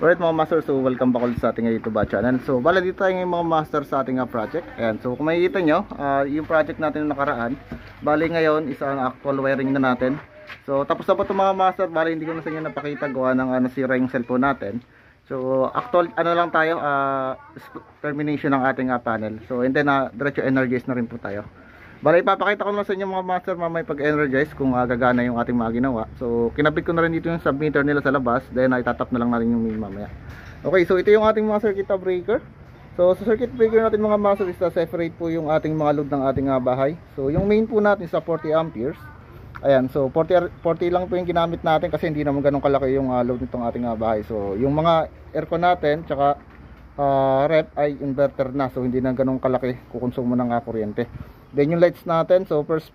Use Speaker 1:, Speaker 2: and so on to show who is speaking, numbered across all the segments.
Speaker 1: Alright mga master, so welcome back ulit sa ating YouTube channel. So bala dito tayo ngayon mga master sa ating project. Ayan, so kung makikita nyo, yung project natin na nakaraan, bali ngayon isa ang actual wiring na natin. So tapos na po ito mga master, bali hindi ko na sa inyo napakita gawa ng nasira yung cellphone natin. So actual lang tayo, termination ng ating panel. So and then diretso energize na rin po tayo. Bali ipapakita ko na sa inyo mga master mamay pag-energize kung gagana yung ating mga ginawa. So kinabit ko na rin dito yung submeter nila sa labas, then itatap na lang na rin yung main mamaya. Okay, so ito yung ating mga circuit breaker. So sa circuit breaker natin mga master is separate po yung ating mga load ng ating bahay. So yung main po natin sa 40 amperes. Ayan, so 40 lang po yung ginamit natin kasi hindi naman ganun kalaki yung load nitong ating bahay. So yung mga aircon natin tsaka rep ay inverter na, so hindi na ganun kalaki kukonsumo ng kuryente. Then yung lights natin, so first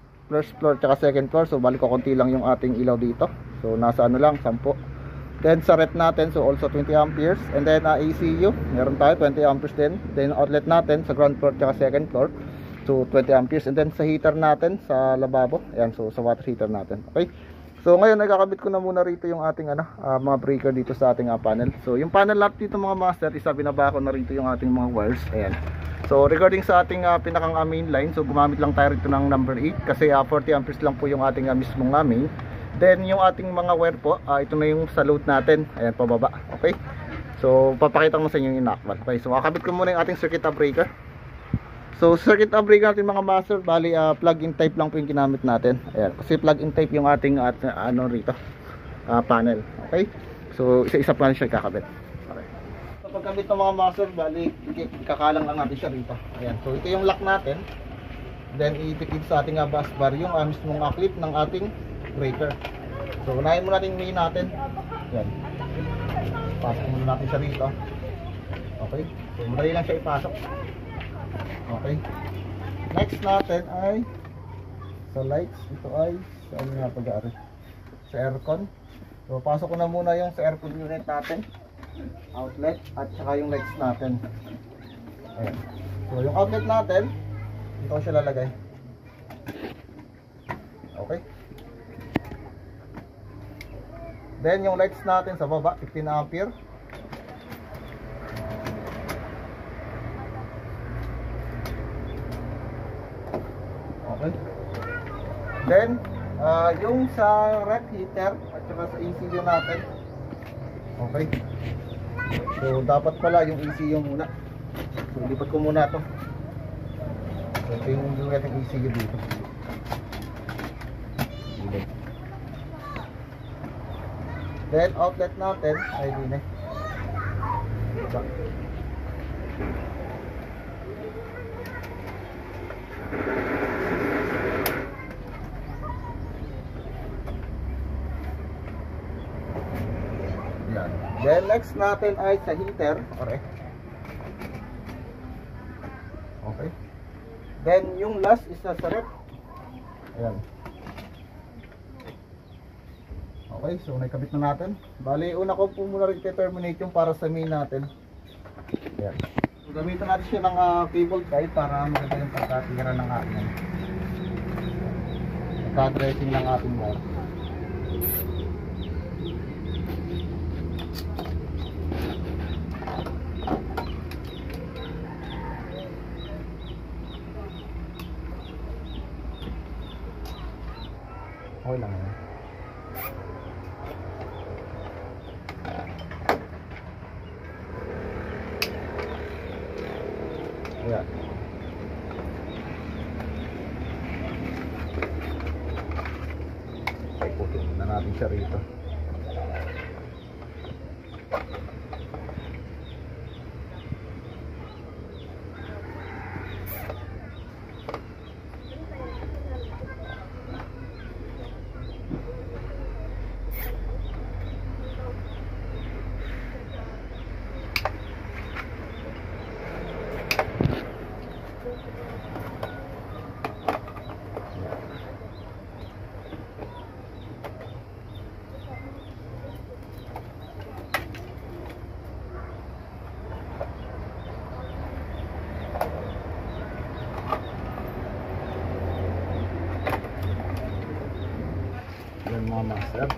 Speaker 1: floor tsaka second floor, so balik ko konti lang yung ating ilaw dito. So nasa lang 10. Then sa rep natin, so also 20 amperes. And then ECU, meron tayo 20 amperes din. Then outlet natin sa ground floor tsaka second floor, so 20 amperes. And then sa heater natin sa lababo, ayan, so sa water heater natin. Okay, so ngayon nakakabit ko na muna rito yung ating mga breaker dito sa ating panel. So yung panel lock dito mga master, isa binaba ko na rito yung ating mga wires. Ayan. So regarding sa ating pinakang main line, so gumamit lang tayo rito ng number 8 kasi 40 amperes lang po yung ating mismong main. Then yung ating mga wire po, ito na yung sa load natin. Ayan, pababa. Okay, so papakita ko sa inyo yung inakbal. Okay, so kakabit ko muna yung ating circuit breaker. So circuit breaker natin mga master, bali plug-in type lang po yung ginamit natin. Ayan, kasi plug-in type yung ating rito panel. Okay, so isa-isa pa siya kakabit. Okay, so pagkabit ng mga master, bali kakalang lang natin siya rito. Ayan, so ito yung lock natin. Then itikid sa ating bus bar yung mismong clip ng ating breaker. So unahin muna natin yung main natin. Ayan, pasok muna natin siya rito. Okay, so madali lang siya ipasok. Okay, next natin ay sa lights. Ito ay saan nga pag-aari? Sa aircon. So pasok ko na muna yung sa aircon unit natin, outlet at saka yung lights natin. Ayan. So yung outlet natin, dito ko siya lalagay. Okay, then yung lights natin sa baba 15 ampere. Okay, then yung sa rep heater at saka sa ECU natin. Okay, so dapat pala yung ECU muna, so lipat ko muna to. So ito yung ating ECU dito. Then outlet natin ay din Then next natin ay sa heater. Okay, then yung last is sa rep. Ayan. Okay, so naikabit na natin. Bali una ko po muna rin terminate yung para sa main natin. Ayan. So gamitin natin siya ng cable tie para maganda yung pagkatira ng ating pagka-dressing ng ating wire. Okay lang yan. Ayan. Okay, putin na natin siya rito. Yan mga master.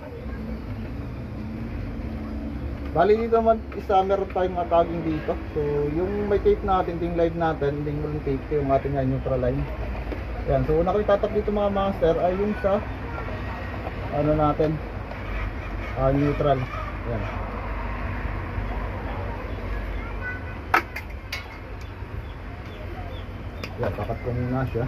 Speaker 1: Bali dito naman isa meron tayong tagging dito. So yung may tape natin, yung live natin, hindi mo yung tape yung ating neutral line. Yan, so una ko itatak dito mga master ay yung sa ano natin, neutral. Yan. Yan, takat ko muna siya.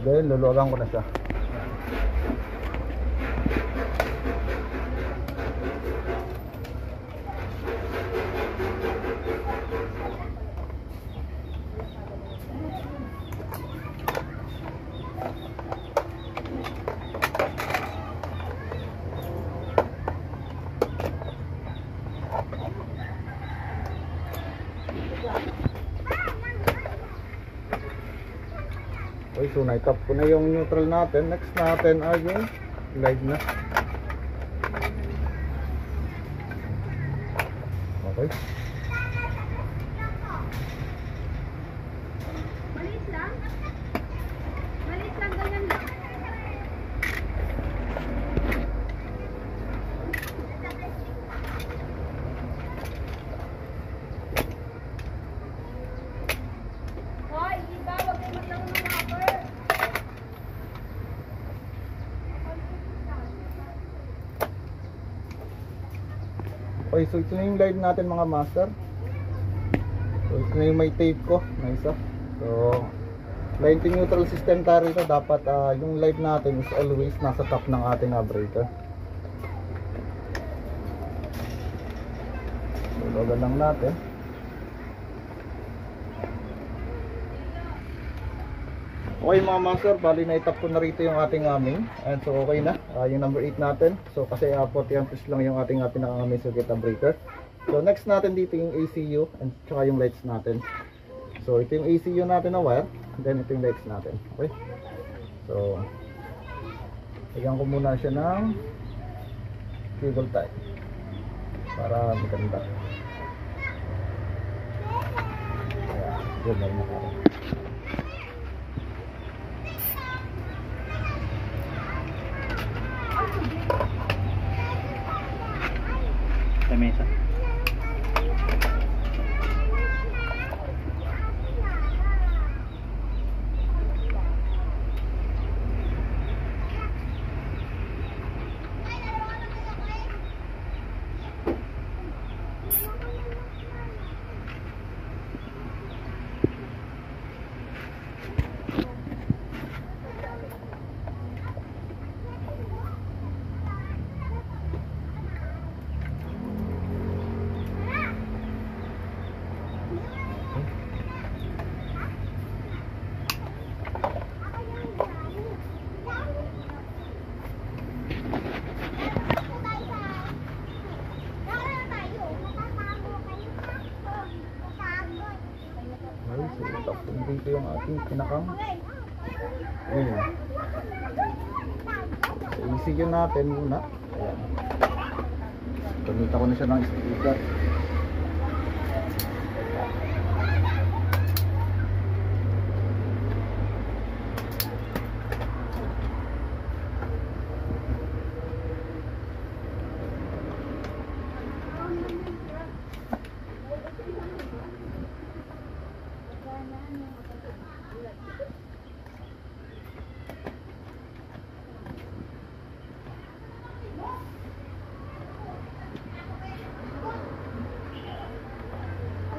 Speaker 1: Dahil luluwagan ko na siya. Okay, so na-tap ko na yung neutral natin. Next natin ay yung live na. Okay.
Speaker 2: Malit lang. Malit lang, ganyan lang. Hoy, iba, wag mo maglang ng rubber.
Speaker 1: Okay, so ito na yung live natin mga master. So ito na yung may tape ko na isa. So line to neutral system tayo rito. Dapat yung live natin is always nasa top ng ating breaker. So logan lang natin. Okay mga master, bali na itap ko na rito yung ating main. And so okay na, yung number 8 natin. So kasi 40 amperes lang yung ating pinaka-main circuit breaker. So next natin dito yung ACU and tsaka yung lights natin. So ito yung ACU natin na wire, then ito yung lights natin. Okay. So lagyan ko muna siya ng cable tie para maganda. Ayan, good na rin ako.
Speaker 3: Sa mesa.
Speaker 1: So tapos dito yung ating pinakang ayun. So ECU natin muna. Ayan. Gamita ko na siya ng speaker.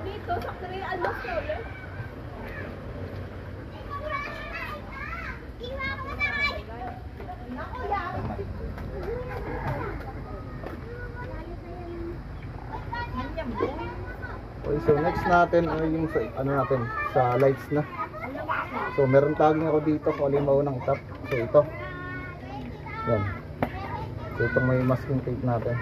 Speaker 2: Dito, sa kaya almost solo. Okay,
Speaker 1: so next natin ay yung sa, ano natin, sa lights na. So meron tagging ako dito kung alin maunang itap. So ito. Yan. So itong may masking tape natin.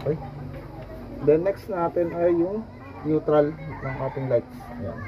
Speaker 1: Okay. Then next natin ay yung neutral ng ating lights. Ayan.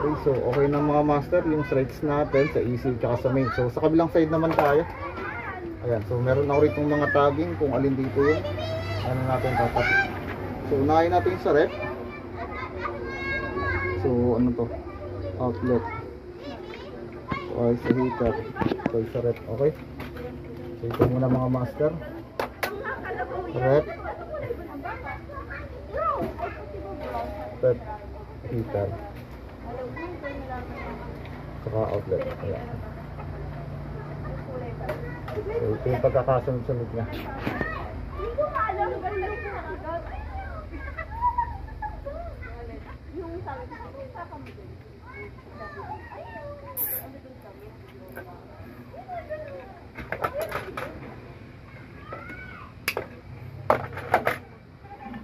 Speaker 1: Okay, so okay na mga master yung lights natin sa EC at sa main. So sa kabilang side naman tayo. Ayan, so meron ako rito mga tagging kung alin dito yung ano natin tatak. So unahin natin sa ref. So ano to? Outlet. So ay sa heater. So sa ref, okay? So ito muna mga master. Ref. Ref. Heater. Saka outlet. Ayan. So ito yung pagkakasunod-sunod niya.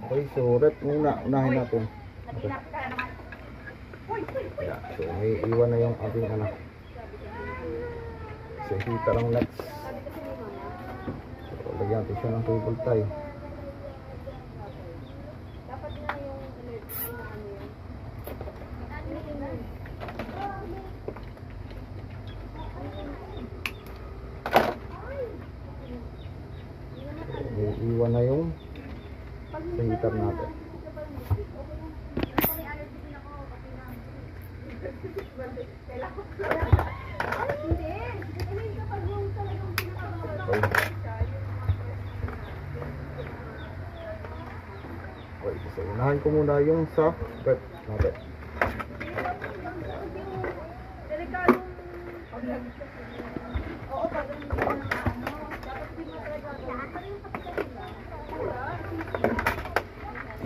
Speaker 1: Okay, so rep muna, unahin natin. Okay. Yeah, so may iwan na yung ating anak. So heater ang next. So lagyan natin siya ng cable tie. So may iwan na yung sa heater natin. Okay, so unahin ko muna yung sa rep natin.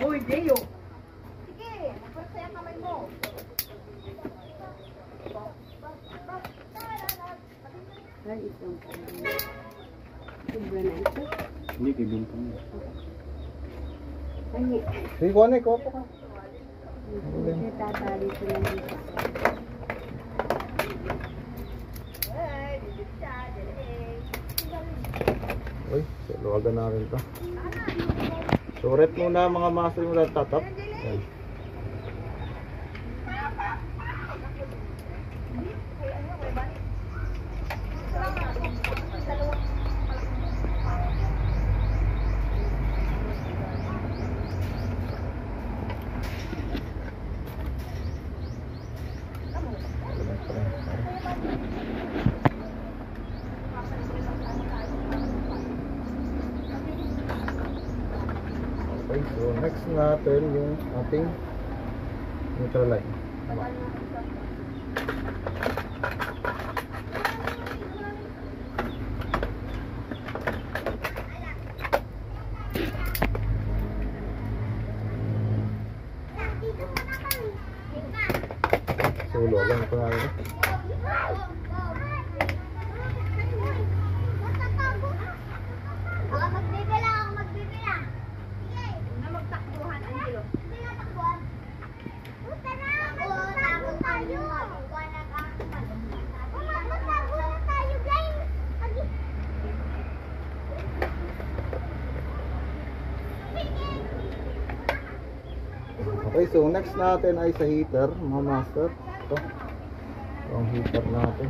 Speaker 2: Hoy, Deo! Sige, magpapasaya ang kamay mo. Ay, isang sobra na ito.
Speaker 3: Hindi, kibintang mo.
Speaker 2: Ay,
Speaker 1: Sige, kuha ko po ka.
Speaker 2: tatali ko lang dito.
Speaker 1: Okay, so luwagan na rin ito. So rep muna mga master yung tatap. Ayan. Okay, so next natin yung ating neutral line. Tama. So luwagan ko na rin. Okay, so next natin ay sa heater, mga master. Ito. Ang heater natin.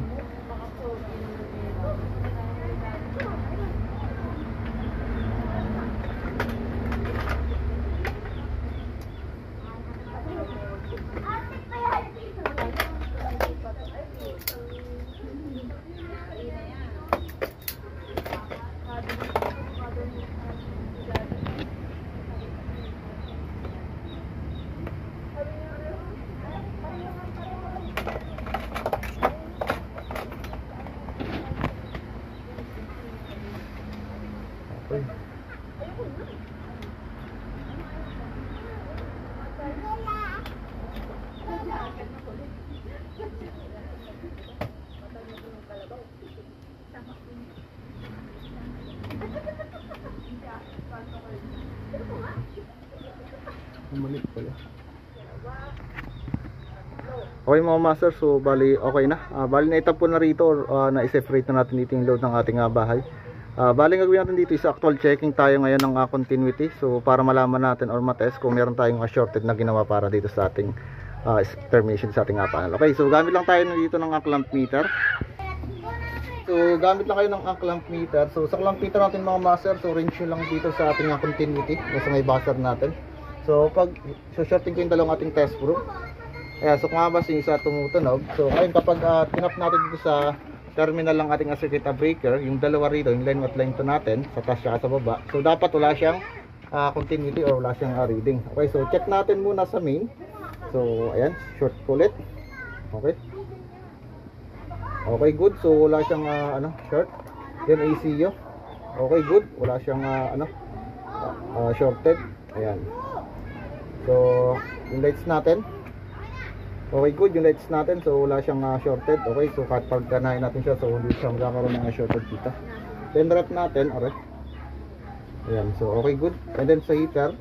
Speaker 1: Okay. Bumalik pala. Okay mga master, so bali okay na. Bali na-tap po na rito or na-separate na natin dito yung load ng ating bahay. Bali gagawin natin dito is actual checking tayo ngayon ng continuity. So para malaman natin or matest kung meron tayong shorted na ginawa para dito sa ating termination sa ating panel. Okay, so gamit lang tayo dito ng clamp meter. So gamit lang kayo ng clamp meter. So sa clamp meter natin mga master, so range nyo lang dito sa ating continuity nasa may buzzer natin. So pag shorting ko yung dalawang ating test probe, ayan, so kung habas yung isa tumutunog. So ngayon kapag tinap natin dito sa terminal lang ating circuit breaker, yung dalawa rito, yung line 1 at line 2 natin, sa taas at sa baba. So dapat wala siyang continuity or wala siyang reading. Okay, so check natin muna sa main. So ayan, short ulit. Okay. Okay, good. So wala siyang short. Then ECU. Okay, good. Wala siyang shorted. Ayan. So yung lights natin, okay, good yung lights natin. So wala siyang shorted. Okay, so kahit pagkanahin natin siya, so hindi siya magkakaroon ng shorted dito. Then wrap natin, alright. Ayan, so okay, good. And then sa heater,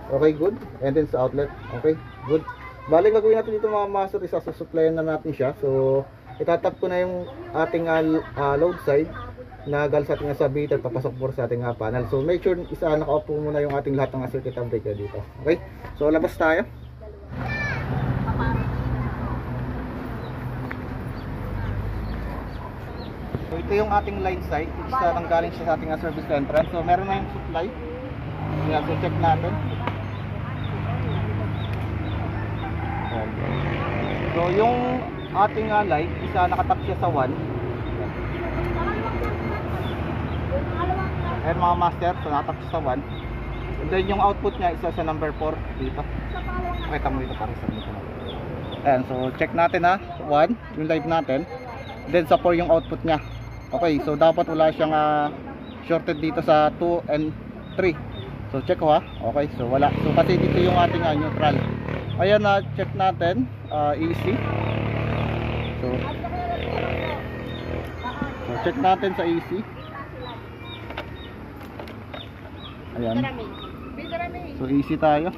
Speaker 1: okay, good. And then sa outlet, okay, good. Bali gagawin natin dito mga master, isa-supplyan na natin siya. So itatap ko na yung ating load side na gal sa ating submeter papasok po sa ating panel. So make sure isa naka-off muna yung ating lahat ng circuit breaker dito. Okay, so labas tayo. So ito yung ating line side, isa nanggaling siya sa ating service entrance. So meron na yung supply. Ayan, so check natin. So yung ating light, isa nakatap siya sa 1. Ayan mga master, so nakatap siya sa 1. And then yung output niya, isa sa number 4 dito. Pakita mo dito para sa dito. Ayan, so check natin 1, yung live natin. Then sa 4 yung output niya. Okay, so dapat wala siyang shorted dito sa 2 and 3. So check ko okay, so wala. So kasi dito yung ating neutral. Ayan check natin, AC. So check natin sa AC. Ayan. So AC tayo.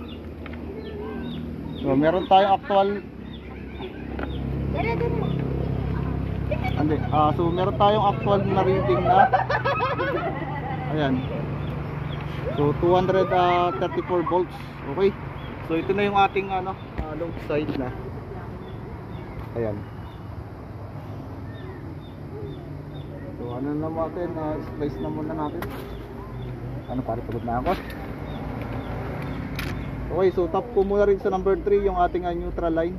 Speaker 1: So meron tayong actual so meron tayong actual na reading na. Ayan. So 234 volts. Okay. So ito na yung ating load side na. Ayan. So ano na natin, splice na muna natin. Para pagod na ako. Okay, so tap ko muna rin sa number 3 yung ating neutral line.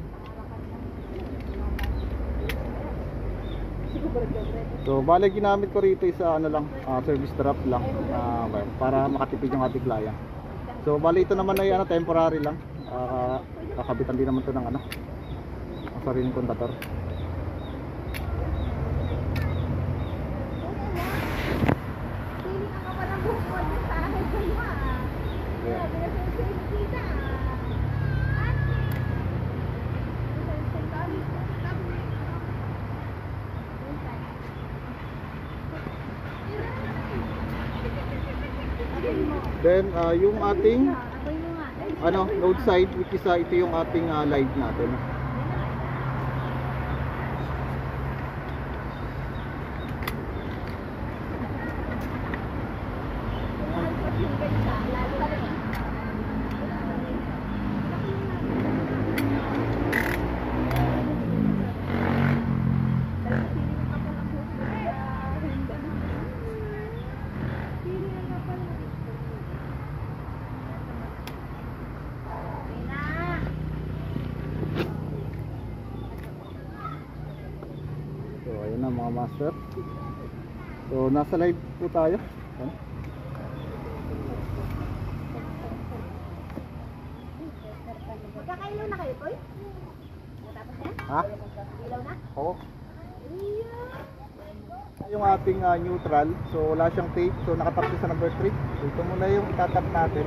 Speaker 1: So bale ginamit ko rito isa service drop lang para makatipid yung ating client. So bale ito naman ay temporary lang. Kakabitan din naman to ng ang sariling kondator. Then yung ating load side, which is ito yung ating light natin. mga master. So nasa live po tayo. Ayan.
Speaker 2: Magkakailaw na kayo, Toy? Natapos na?
Speaker 1: Ha?
Speaker 2: Ilaw na?
Speaker 1: Oo. Yung ating neutral, so wala siyang tape, so nakatap siya sa number 3. So ito muna yung itatap natin.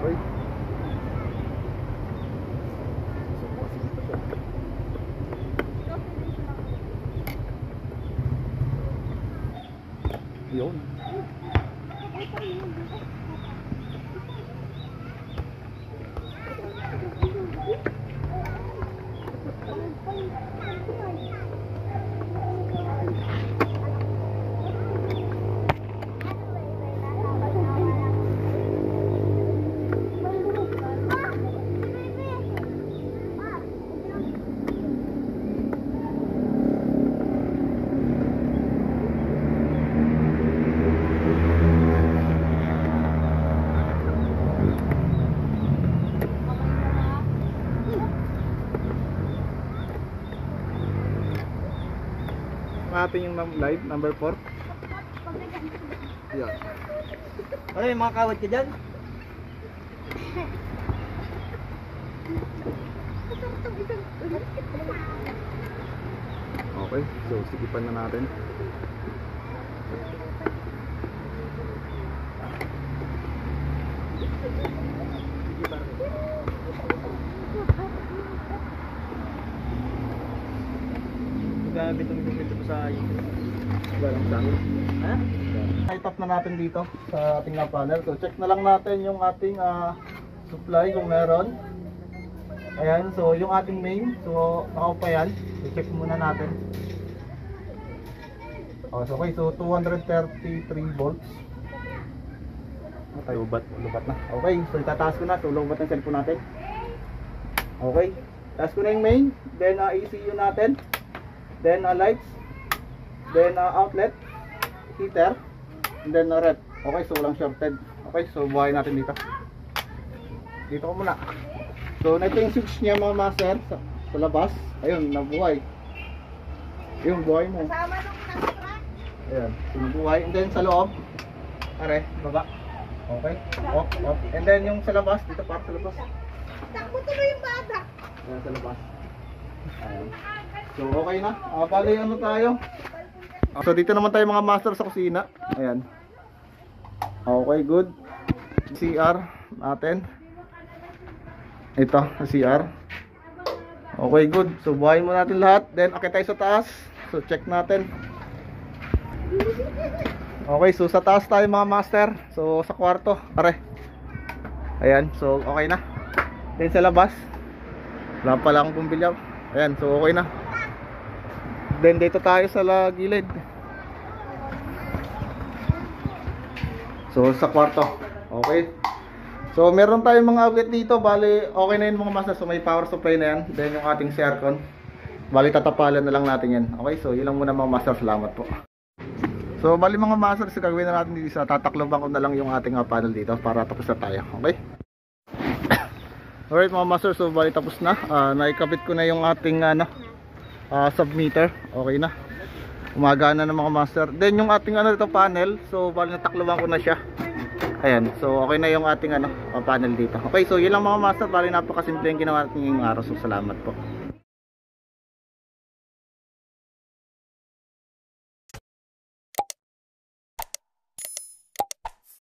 Speaker 1: Uy. Yun. Natin yung live number 4. Yeah.
Speaker 3: Ano yung mga kawad ka dyan?
Speaker 1: Okay, so sigipan na natin.
Speaker 3: Gamit ang dito po sa YouTube.
Speaker 1: Walang dami.
Speaker 3: Ha?
Speaker 1: I-tap na natin dito sa ating panel. So check na lang natin yung ating supply kung meron. Ayan, so yung ating main, so naka pa yan. So check muna natin. Okay, so 233 volts. Okay, lubat na. Okay, so itataas ko na. So lubat ng cellphone natin. Okay, taas ko na yung main. Then ECU natin. Then lights. Then outlet. Heater. And then rep. Okay, so walang shorted. Okay, so buhayin natin dito. Dito ko muna. So ito yung switch niya mga master sa labas. Ayun, nabuhay. Yung buhay mo.
Speaker 2: Kasama nung nasa truck.
Speaker 1: Ayan, sinubuhay. And then sa loob, are, baba. Okay, off. And then yung sa labas, dito para sa labas.
Speaker 2: Takbo tuloy yung bata.
Speaker 1: Ayan, sa labas. Ayan. So okay na. Bali ano tayo? So dito naman tayo mga master sa kusina. Ayan. Okay, good. CR natin. Ito, CR. Okay, good. So buhayin mo natin lahat. Then akit tayo sa taas. So check natin. Okay, so sa taas tayo mga master. So sa kwarto, are. Ayan, so okay na. Then sa labas, wala pa lang bumbilyaw. Ayan, so okay na. Then dito tayo sa gilid. So sa kwarto, okay. So meron tayong mga outlet dito. Bali okay na yun mga master. So may power supply na yan. Then yung ating aircon, bali tatapalan na lang natin yan. Okay, so yun lang muna mga master. Salamat po. So bali mga master, so gagawin na natin dito sa tatakloban ko na lang yung ating panel dito para tapos na tayo. Okay. Alright mga master, so bali tapos na. Naikabit ko na yung ating submeter. Okay na. Umagana na mga master. Then yung ating ito panel, so bali natakloban ko na siya. Ayan, so okay na yung ating panel dito. Okay, so yun lang mga master, bali napakasimple yung ginawa natin ngayong araw. So salamat po.